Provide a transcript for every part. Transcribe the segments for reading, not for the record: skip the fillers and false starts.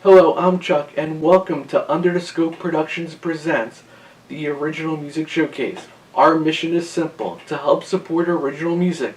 Hello, I'm Chuck, and welcome to Under the Scope Productions presents the Original Music Showcase. Our mission is simple: to help support original music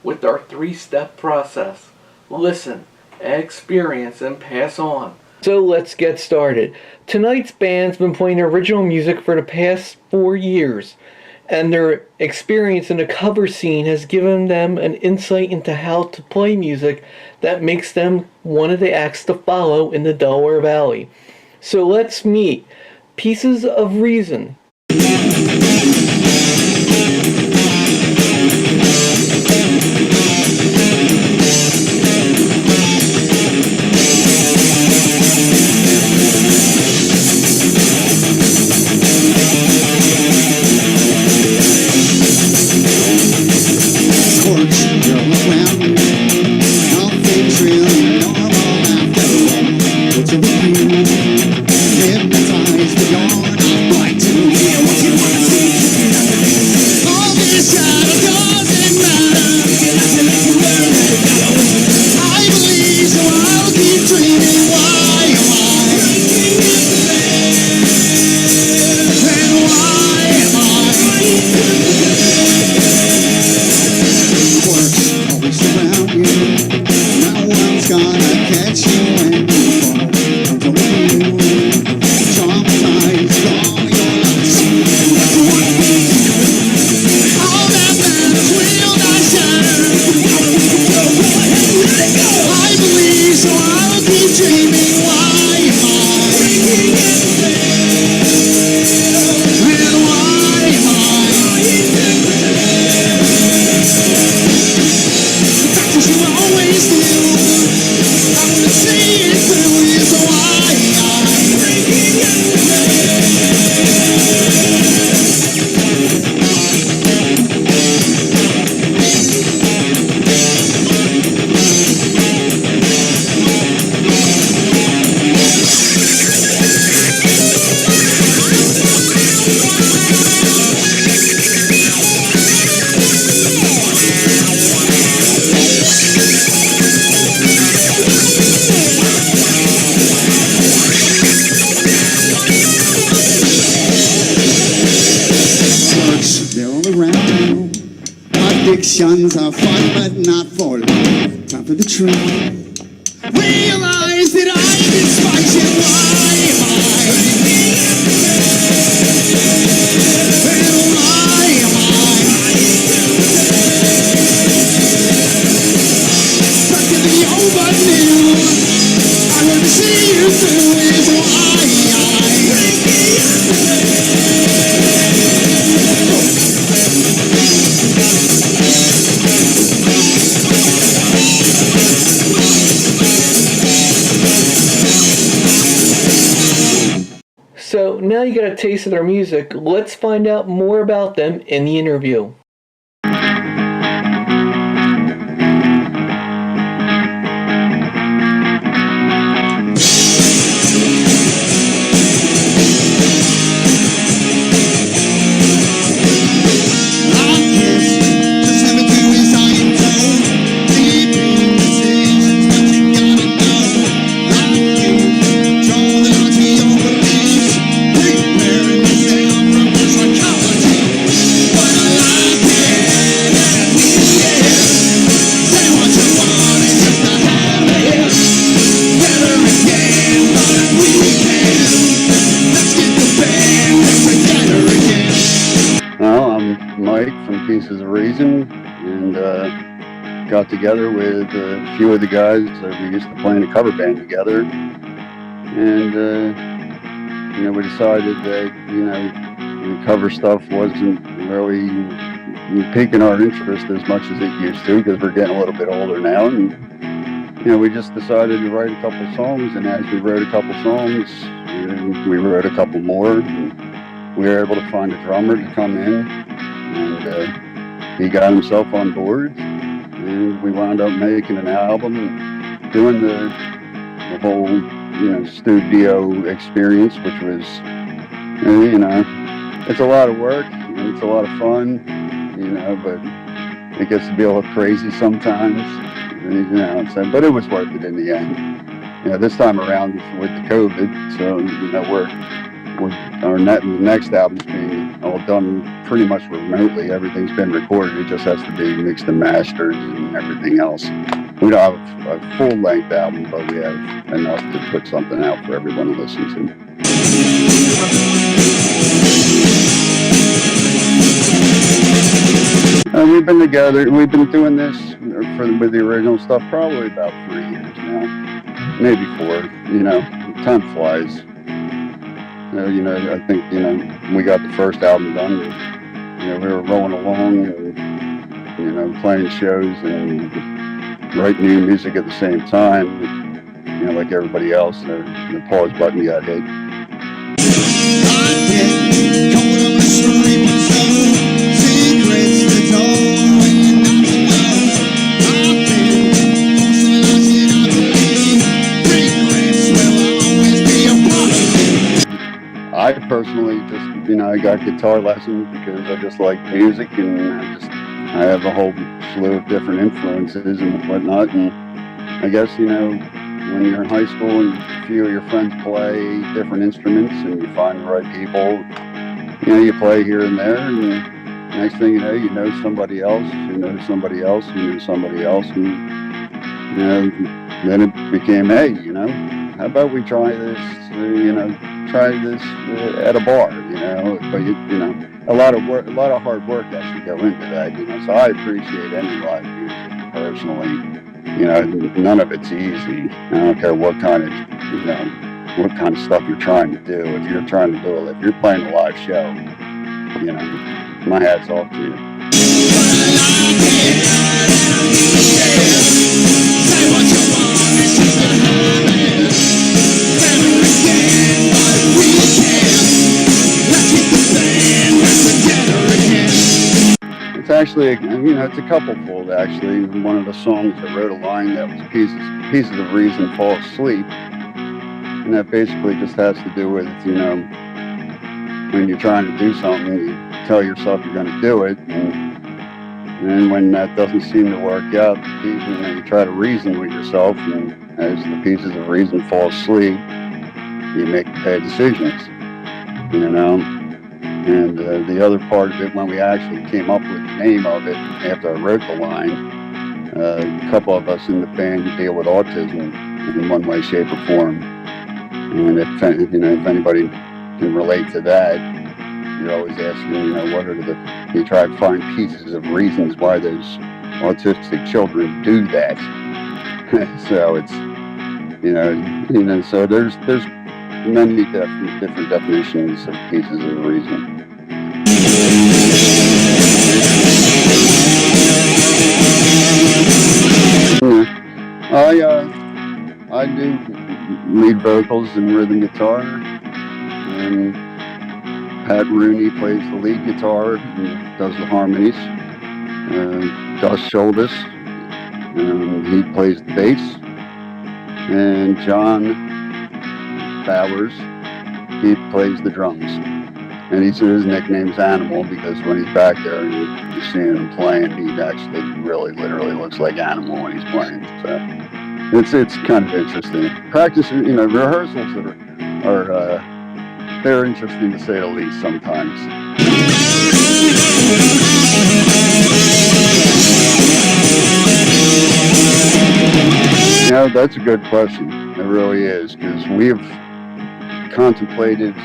with our three-step process. Listen, experience, and pass on. So let's get started. Tonight's band's been playing original music for the past 4 years, and their experience in the cover scene has given them an insight into how to play music that makes them one of the acts to follow in the Delaware Valley. So let's meet Pieces of Reason. Addictions are fun, but not for long. Top of the tree. Realize that I've been spiking. Why am I? And why am I? Stuck in the old but new. I want to see you through. Is why So now you got a taste of their music, let's find out more about them in the interview. From Pieces of Reason, and got together with a few of the guys that we used to play in a cover band together, and we decided that the cover stuff wasn't really piquing our interest as much as it used to, because we're getting a little bit older now, and we just decided to write a couple songs, and as we wrote a couple songs, we wrote a couple more, and we were able to find a drummer to come in. And he got himself on board, and we wound up making an album and doing the whole, studio experience, which was, it's a lot of work and it's a lot of fun, but it gets to be a little crazy sometimes, but it was worth it in the end. this time around with the COVID, so the next album's being all done pretty much remotely. Everything's been recorded. It just has to be mixed and mastered and everything else. We don't have a full-length album, but we have enough to put something out for everyone to listen to. We've been together. We've been doing this with the original stuff probably about 3 years now, maybe 4. Time flies. I think we got the first album done. We were rolling along and playing shows and writing new music at the same time. Like everybody else, the pause button got hit. I personally just, I got guitar lessons because I just like music, and I have a whole slew of different influences and whatnot. And I guess, when you're in high school and a few of your friends play different instruments and you find the right people, you play here and there, and next thing you know somebody else, who knows somebody else, who knows somebody else, and then it became, hey, how about we try this, at a bar, but a lot of work, a lot of hard work has to go into that, so I appreciate any live music personally. None of it's easy. I don't care what kind of stuff you're trying to do. If you're playing a live show, my hat's off to you. It's actually, it's a couple-fold, actually. One of the songs, I wrote a line that was pieces of reason fall asleep. And that basically just has to do with, when you're trying to do something, you tell yourself you're going to do it. And then when that doesn't seem to work out, you try to reason with yourself. And as the pieces of reason fall asleep, you make bad decisions, And the other part of it, when we actually came up with the name of it, after I wrote the line, a couple of us in the band deal with autism in one way, shape, or form. And if anybody can relate to that, you're always asking, what are you try to find pieces of reasons why those autistic children do that. So it's, so there's many different definitions of pieces of reason. I do lead vocals and rhythm guitar, and Pat Rooney plays the lead guitar and does the harmonies. Gus Shoulders, he plays the bass, and John Bowers, he plays the drums. And his nickname is Animal because when he's back there and you're seeing him playing, he actually really literally looks like Animal when he's playing. So it's kind of interesting. Practice, rehearsals are they're interesting to say the least sometimes. That's a good question. It really is, because we've contemplated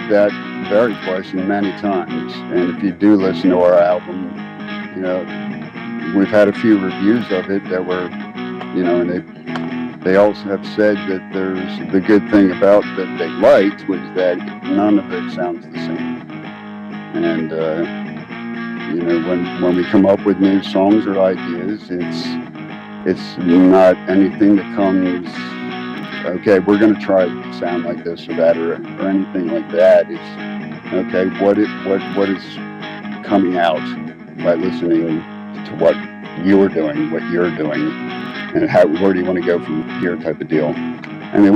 that very question many times. And if you do listen to our album, we've had a few reviews of it that were, and they also have said that there's the good thing about that they liked was that none of it sounds the same. And when we come up with new songs or ideas, it's not anything that comes, okay, we're going to try to sound like this or that or anything like that. It's, okay, what is coming out by listening to what you're doing, and where do you want to go from here type of deal. I mean,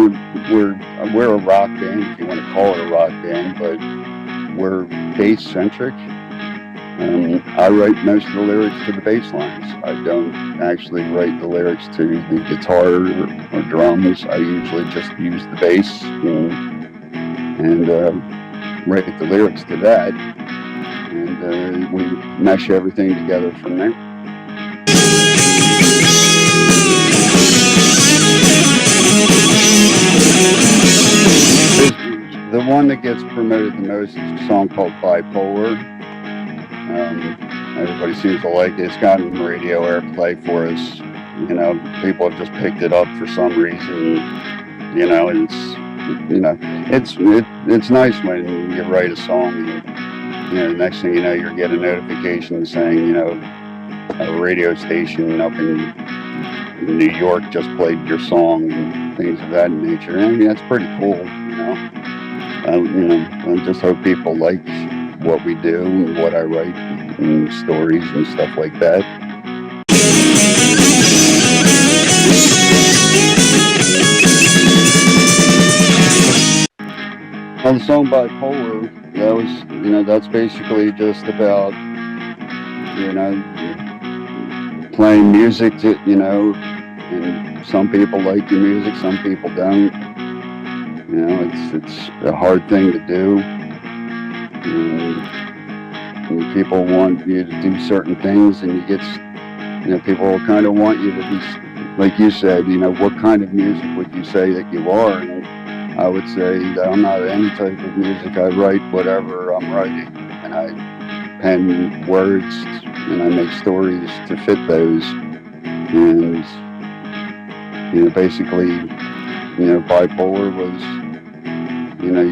we're a rock band, if you want to call it a rock band, but we're bass-centric. I write most of the lyrics to the bass lines. I don't actually write the lyrics to the guitar or drums. I usually just use the bass and write the lyrics to that, and we mesh everything together from there. The one that gets promoted the most is a song called Bipolar. Everybody seems to like it. It's gotten radio airplay for us. You know, people have just picked it up for some reason. You know, it's nice when you write a song and, you know, the next thing you know, you get a notification saying, you know, a radio station up in New York just played your song and things of that nature. I mean, that's pretty cool, you know. I just hope people like what we do and what I write and stories and stuff like that. On the song Bipolar, that was, you know, that's basically just about, you know, playing music to, you know, and some people like your music, some people don't. You know, it's a hard thing to do. And people want you to do certain things, and you get, you know, people kind of want you to be, like you said, you know, what kind of music would you say that you are? And I would say that I'm not any type of music. I write whatever I'm writing, and I pen words, and I make stories to fit those. And, you know, basically, you know, Bipolar was, you know,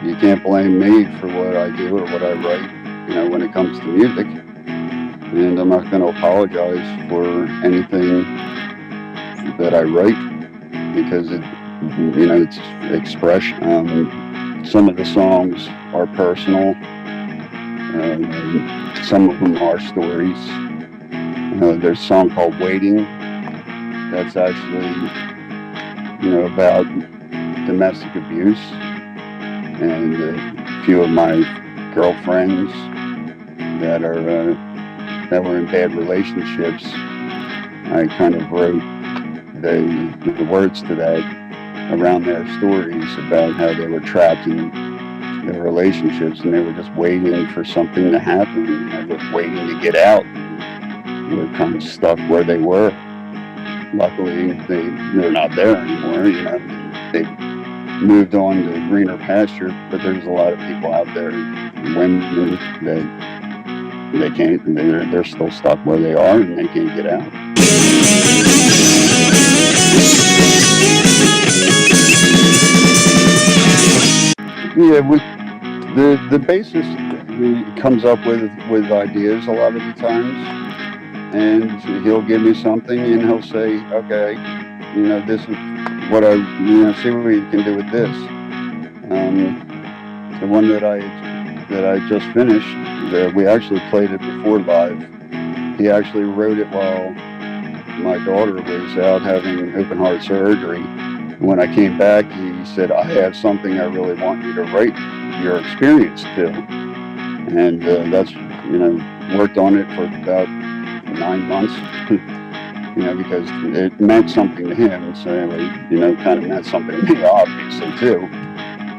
you can't blame me for what I do or what I write, you know, when it comes to music. And I'm not going to apologize for anything that I write, because it, you know, it's expression. Some of the songs are personal. Some of them are stories. There's a song called Waiting. That's actually, you know, about domestic abuse. And a few of my girlfriends that were in bad relationships, I kind of wrote the words to that around their stories about how they were trapped in their relationships and they were just waiting for something to happen. They were waiting to get out. They were kind of stuck where they were. Luckily, they're not there anymore. You know, they moved on to greener pasture, but there's a lot of people out there, women, that they can't, they're still stuck where they are and they can't get out. Yeah, the bassist comes up with ideas a lot of the times, and he'll give me something and he'll say, okay, you know, this is what I, you know, see what you can do with this. The one that I just finished, we actually played it before live. He actually wrote it while my daughter was out having open heart surgery. When I came back, he said, I have something I really want you to write your experience to. And that's, you know, worked on it for about 9 months. You know, because it meant something to him, so anyway, you know, kind of meant something to me, obviously, too.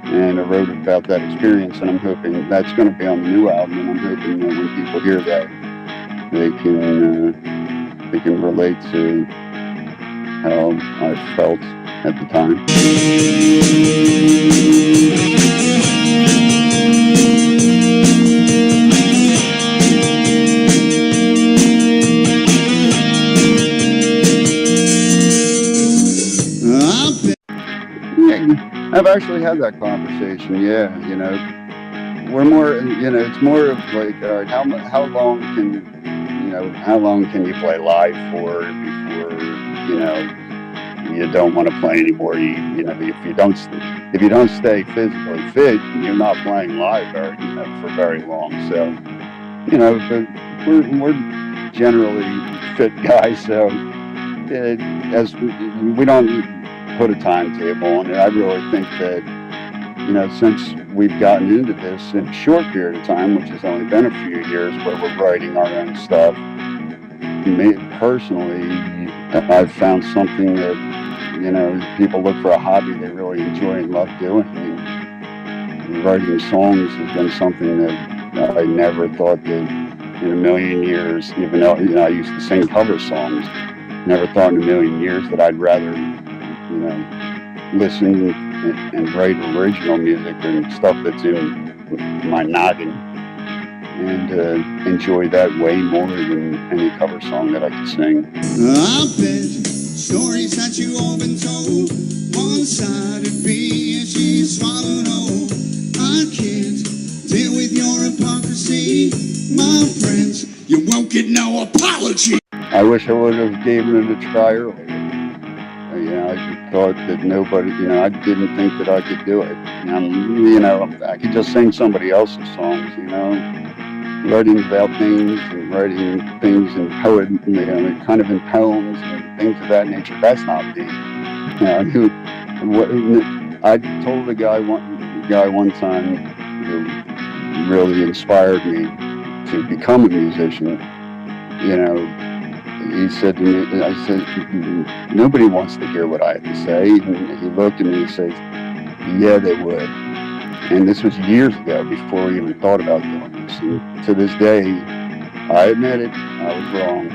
And I wrote about that experience, and I'm hoping that's going to be on the new album, and I'm hoping that when people hear that, they can relate to how I felt at the time. I've actually had that conversation. Yeah, you know, we're more, you know, it's more of like, all right, how long can you play live for before, you know, you don't want to play anymore. You know, if you don't stay physically fit, you're not playing live for very long. So, you know, but we're generally fit guys, so as we don't put a timetable on it. I really think that, since we've gotten into this in a short period of time, which has only been a few years, where we're writing our own stuff, me personally, I've found something that, people look for a hobby they really enjoy and love doing. And writing songs has been something that I never thought that in a million years, even though, I used to sing cover songs, never thought in a million years that I'd rather, listen and write original music and stuff that's in my noggin, and enjoy that way more than any cover song that I could sing. I bet stories that you all been told, one-sided bee and she swallowed whole. I can't deal with your hypocrisy, my friends. You won't get no apology. I wish I would have given it a try earlier. I thought that nobody, I didn't think that I could do it. I could just sing somebody else's songs, writing about things and writing things in kind of in poems and things of that nature. That's not me. I told a guy one time who really inspired me to become a musician. He said to me, I said, nobody wants to hear what I have to say. And he looked at me and says, yeah, they would. And this was years ago, before we even thought about doing this. And to this day, I admit it, I was wrong.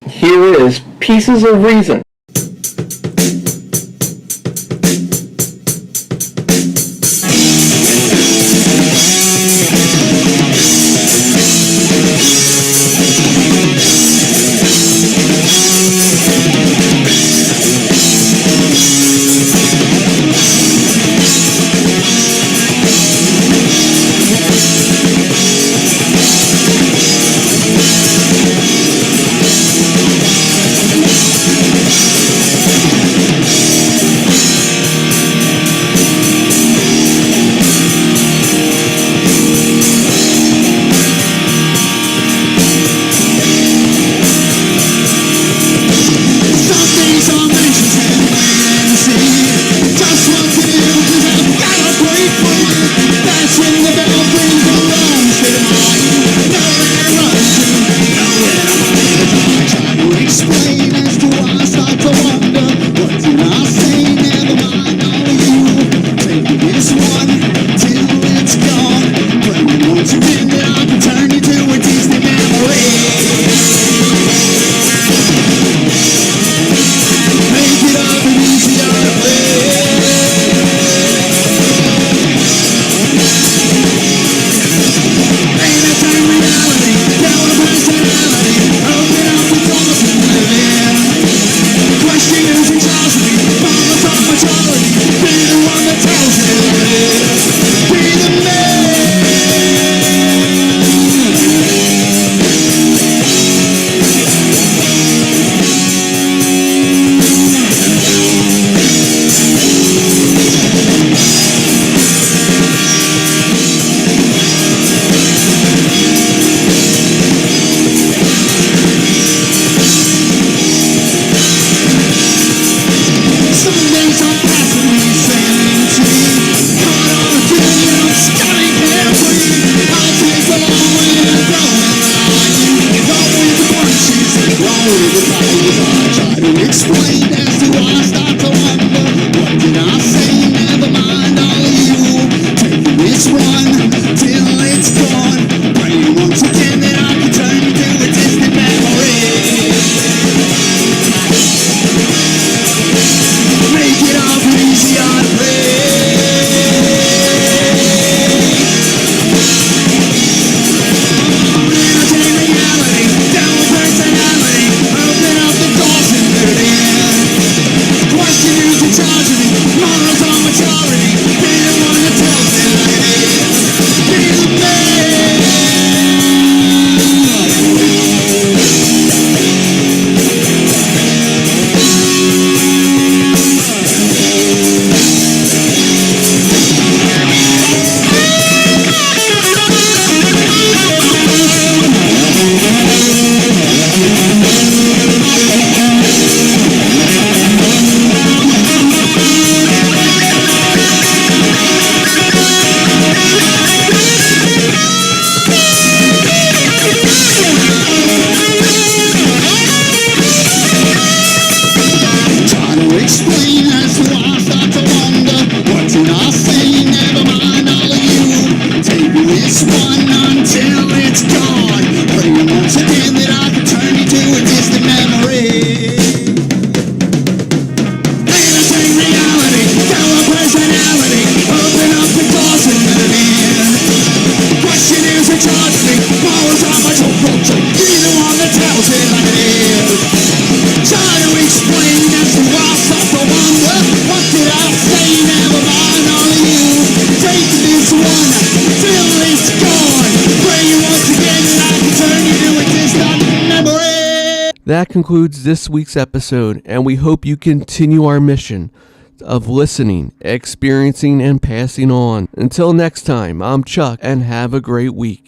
Here is Pieces of Reason. this one until it's gone. Pray once again that I can turn you to a distant memory. Entertain reality, tell a personality, open up the doors and let it in. Question is who charged me, powers how much of culture, be the one that tells it like it is. Try to explain as to why I suffer wonder. What did I say? Never mind all of you. Take this one till it's gone. Pray once again that I can turn you to a distant memory. That concludes this week's episode, and we hope you continue our mission of listening, experiencing, and passing on. Until next time, I'm Chuck, and have a great week.